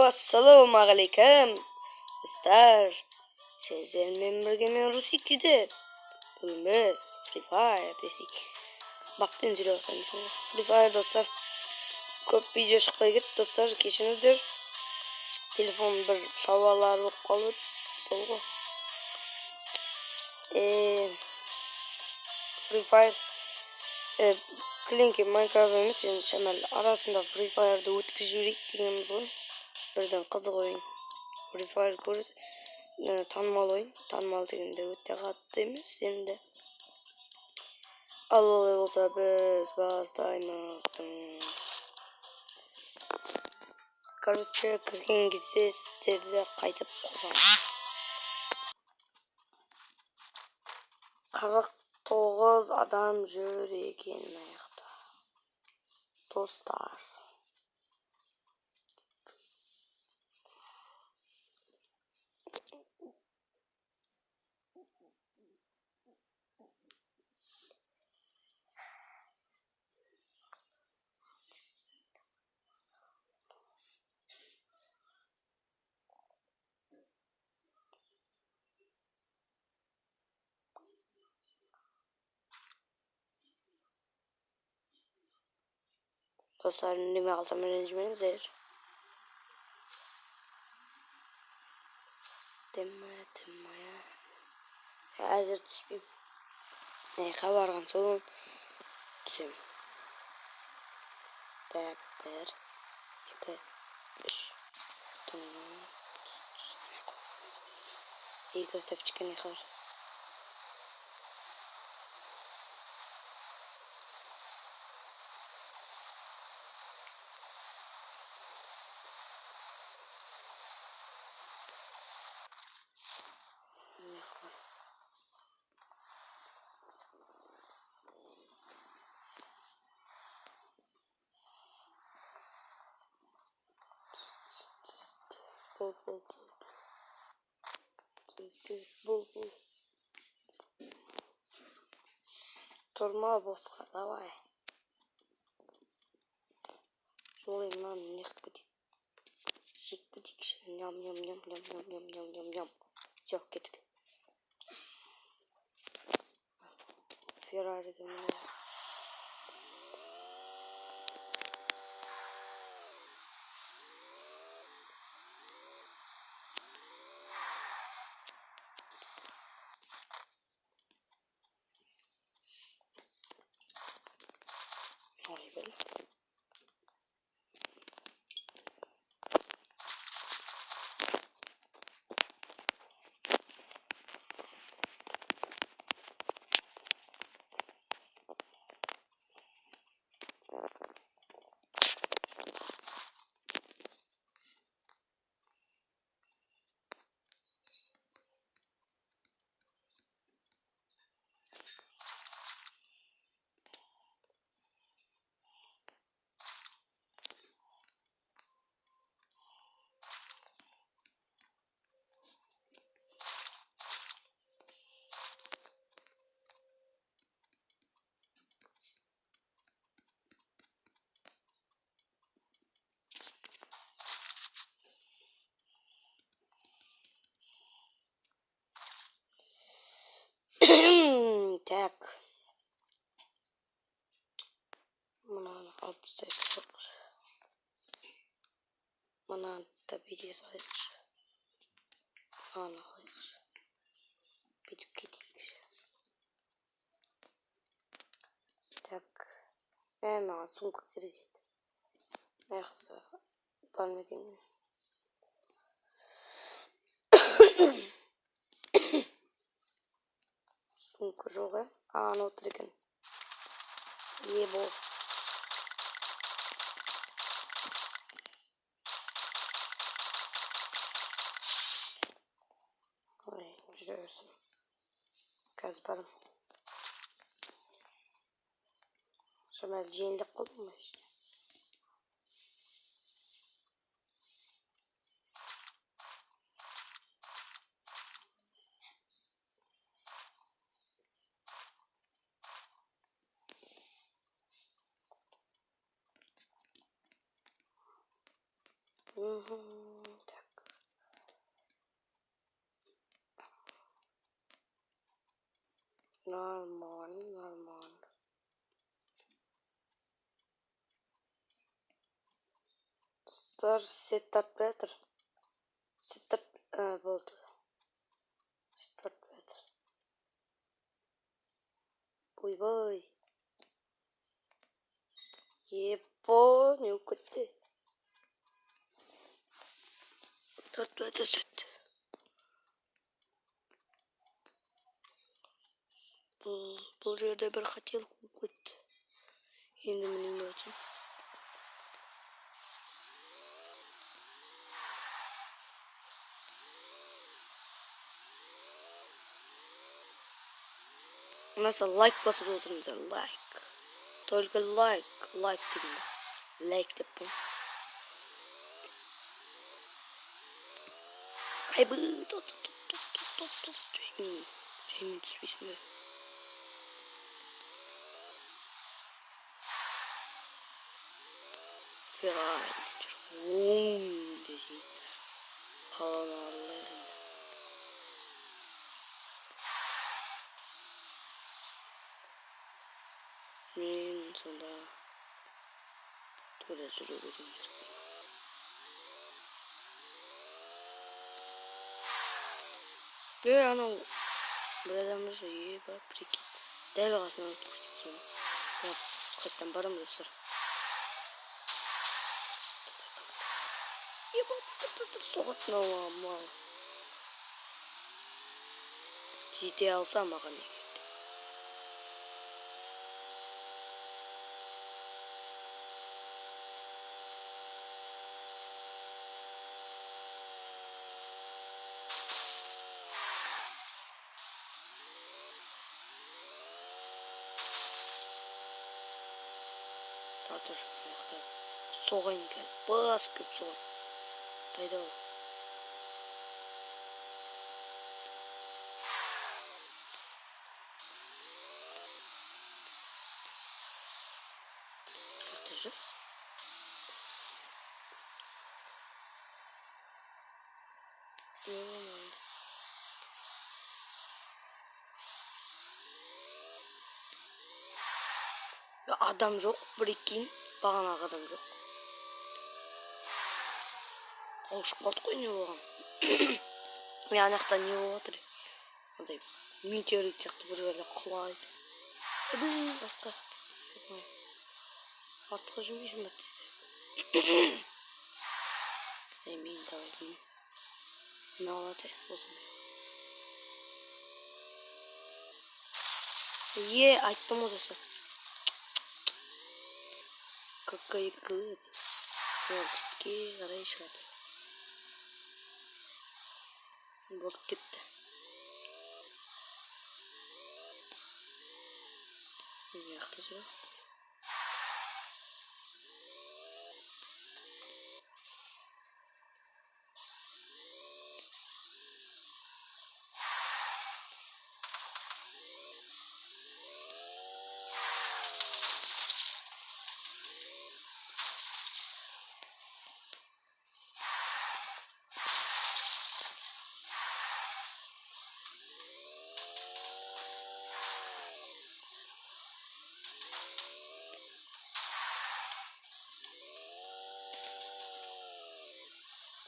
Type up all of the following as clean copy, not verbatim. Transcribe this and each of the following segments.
Assalomu alaykum do'stlar. Sizlarмен birga men Rus 2'de. Bugün biz Free Fire desek. Baktın жүрөсүңүз. Free Fire dostlar. Көп видео чыкпай кетти достlar. Кечириңиздер. Телефон bir шабалар болуп калып, солго. Free Fire Клинки Minecraft емес, енді шамал арасында Free Fire'ды өткізіп жүрейік дегеніміз ғой. Бірден қызық ойын. Free Fire көріс танымал ойын. Танымал дегенде өте қатты емес енді. Ал олай болса біз бастаймыз. Короче, кірген кезде сіздерді қайтып қосамын. 49 адам жүр екен аяқта. Достар. Dostlar, neme alsam öğrencimizdir. Deme ya. Hazır düşmeyeyim. Ne kabargan soğun. Düşüm. 4, 1, 2, 3. İyi gösterip çıkan ne kadar. Bul. Turma bosqa, давай. Жолым нам не хватит. Шик-путик, ням. Все, кетик. Феррари да меня. Ой, блин. Так. Мынаны алып тастайық. Мынаны да бүйте салайықшы. Мынаны алайықшы. Бүйтіп кетейікші. Так. Маған сумка керек еді. Аяқта бар ма екен? Сумка жоқ, аны отыр екен. Ебо. Ой, жүре берсін. Қазір барым. Шамал жеңдіп қалдым ма? Так. Нормально. Достар, сеттап бетер. Болды. Сеттап бетер. Ойбай. Епо, не укытты. Тартып бетер сет. Бұл жерде бір қателік болып кетті. Енді міне не өтсін. Mesela like basıp oturunca like. Только like деймін. Like деппін. Айбы, топ. Жеймін түспейсің бе? Десейін. Қаланы арылайын. Мен сонда тода жүру берейін. Анау бір адамды жойып, прикинь. Дәл қасынан өтіп кеткен соң. Қайттан барам достар. Соғатын мал. Жете алса маған не кетті. Татыр, соғайын кәл. Бас көп соғайын. Пайда ол. Жақта жүр. Адам жоқ, прикинь. Бағанағы адам жоқ. Қауышып қалды қой не болған. Ана жақта не болып жатыр? Ондай метеорит сияқты бір жерде құлайды. Басқа. Артқа жүрмейсің бе дейді. Мен давай деймін. Не алады осындай. Айттым ғой достар. Какая гыб. Велосипедке қарай шығады. Болып кетті. Не жақта жүр?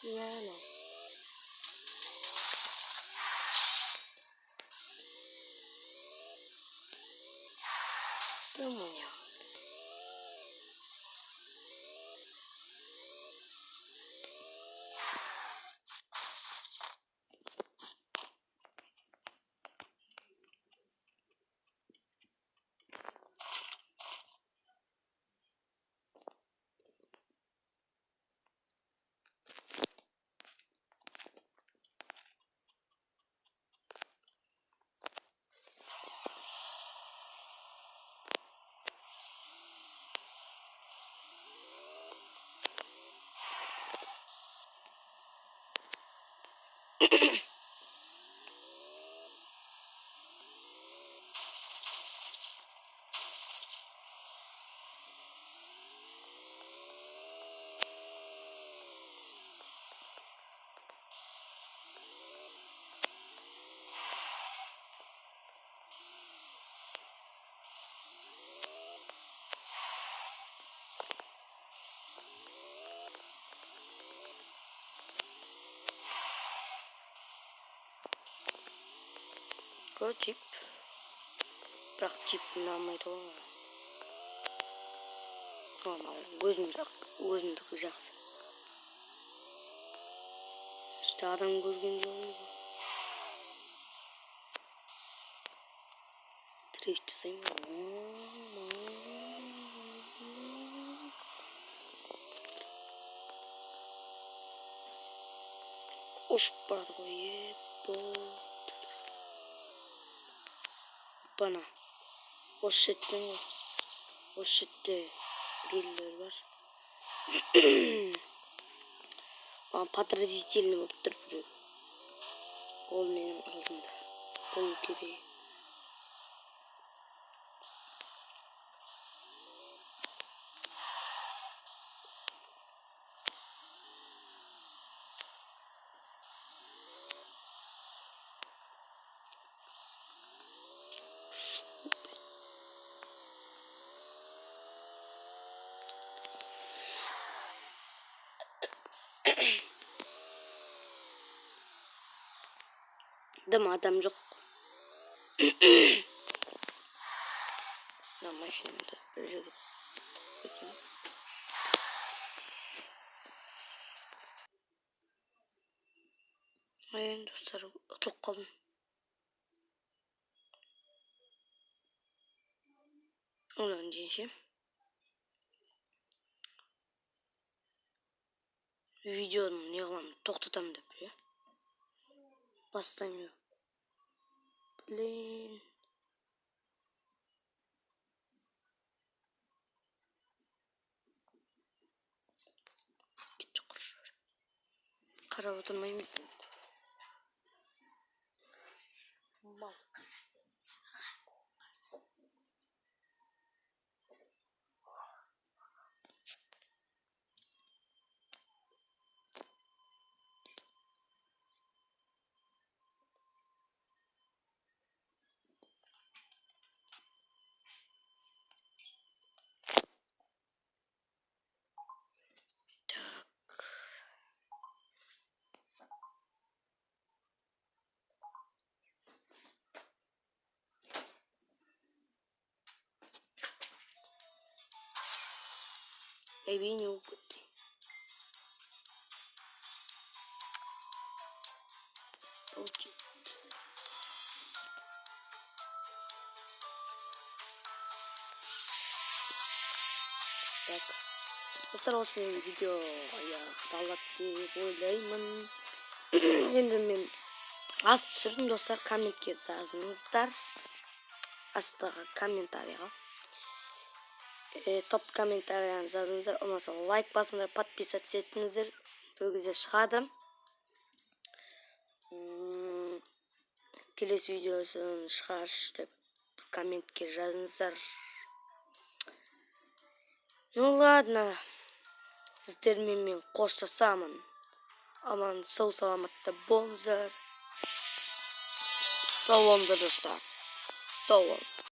Piano. Ты у меня. Go Jeep. Бірақ Jeep ұнамайды ғой. Өзімдікі жақсы. İşte adam көрген жоғым. Drift жасаймын. Ұшып барады ғой. Бана. Осы жерде біреулер бар. Подразительный болып тұр біреу. Ол менің алдымда. Болу керек. Адам жоқ. Машинада бір жерге кетейін. Достар, ұтылып қалдым. Одан дейін видеоны неғыламын тоқтатамын деп, бастаймын. Блин. Кетші құршыр. Қарап отырмаймын. Әйбейіне болып кетті. Так. Достар, осымен видео аяқталады деп ойлаймын. Енді мен аз түсірдім, достар, комментке жазыңыздар. Астағы комментарийға. Топ комментарияны жазыңыздар. Ұнаса лайк басыңыздар, подписаться етіңіздер. Бұл кезде шығады. Келесі видеосын шығаршы деп комментке жазыңыздар. Ну ладно. Сіздермен мен қоштасамын. Аман сау саламатта болыңыздар. Сау болыңыздар, достар. Сау болыңыздар.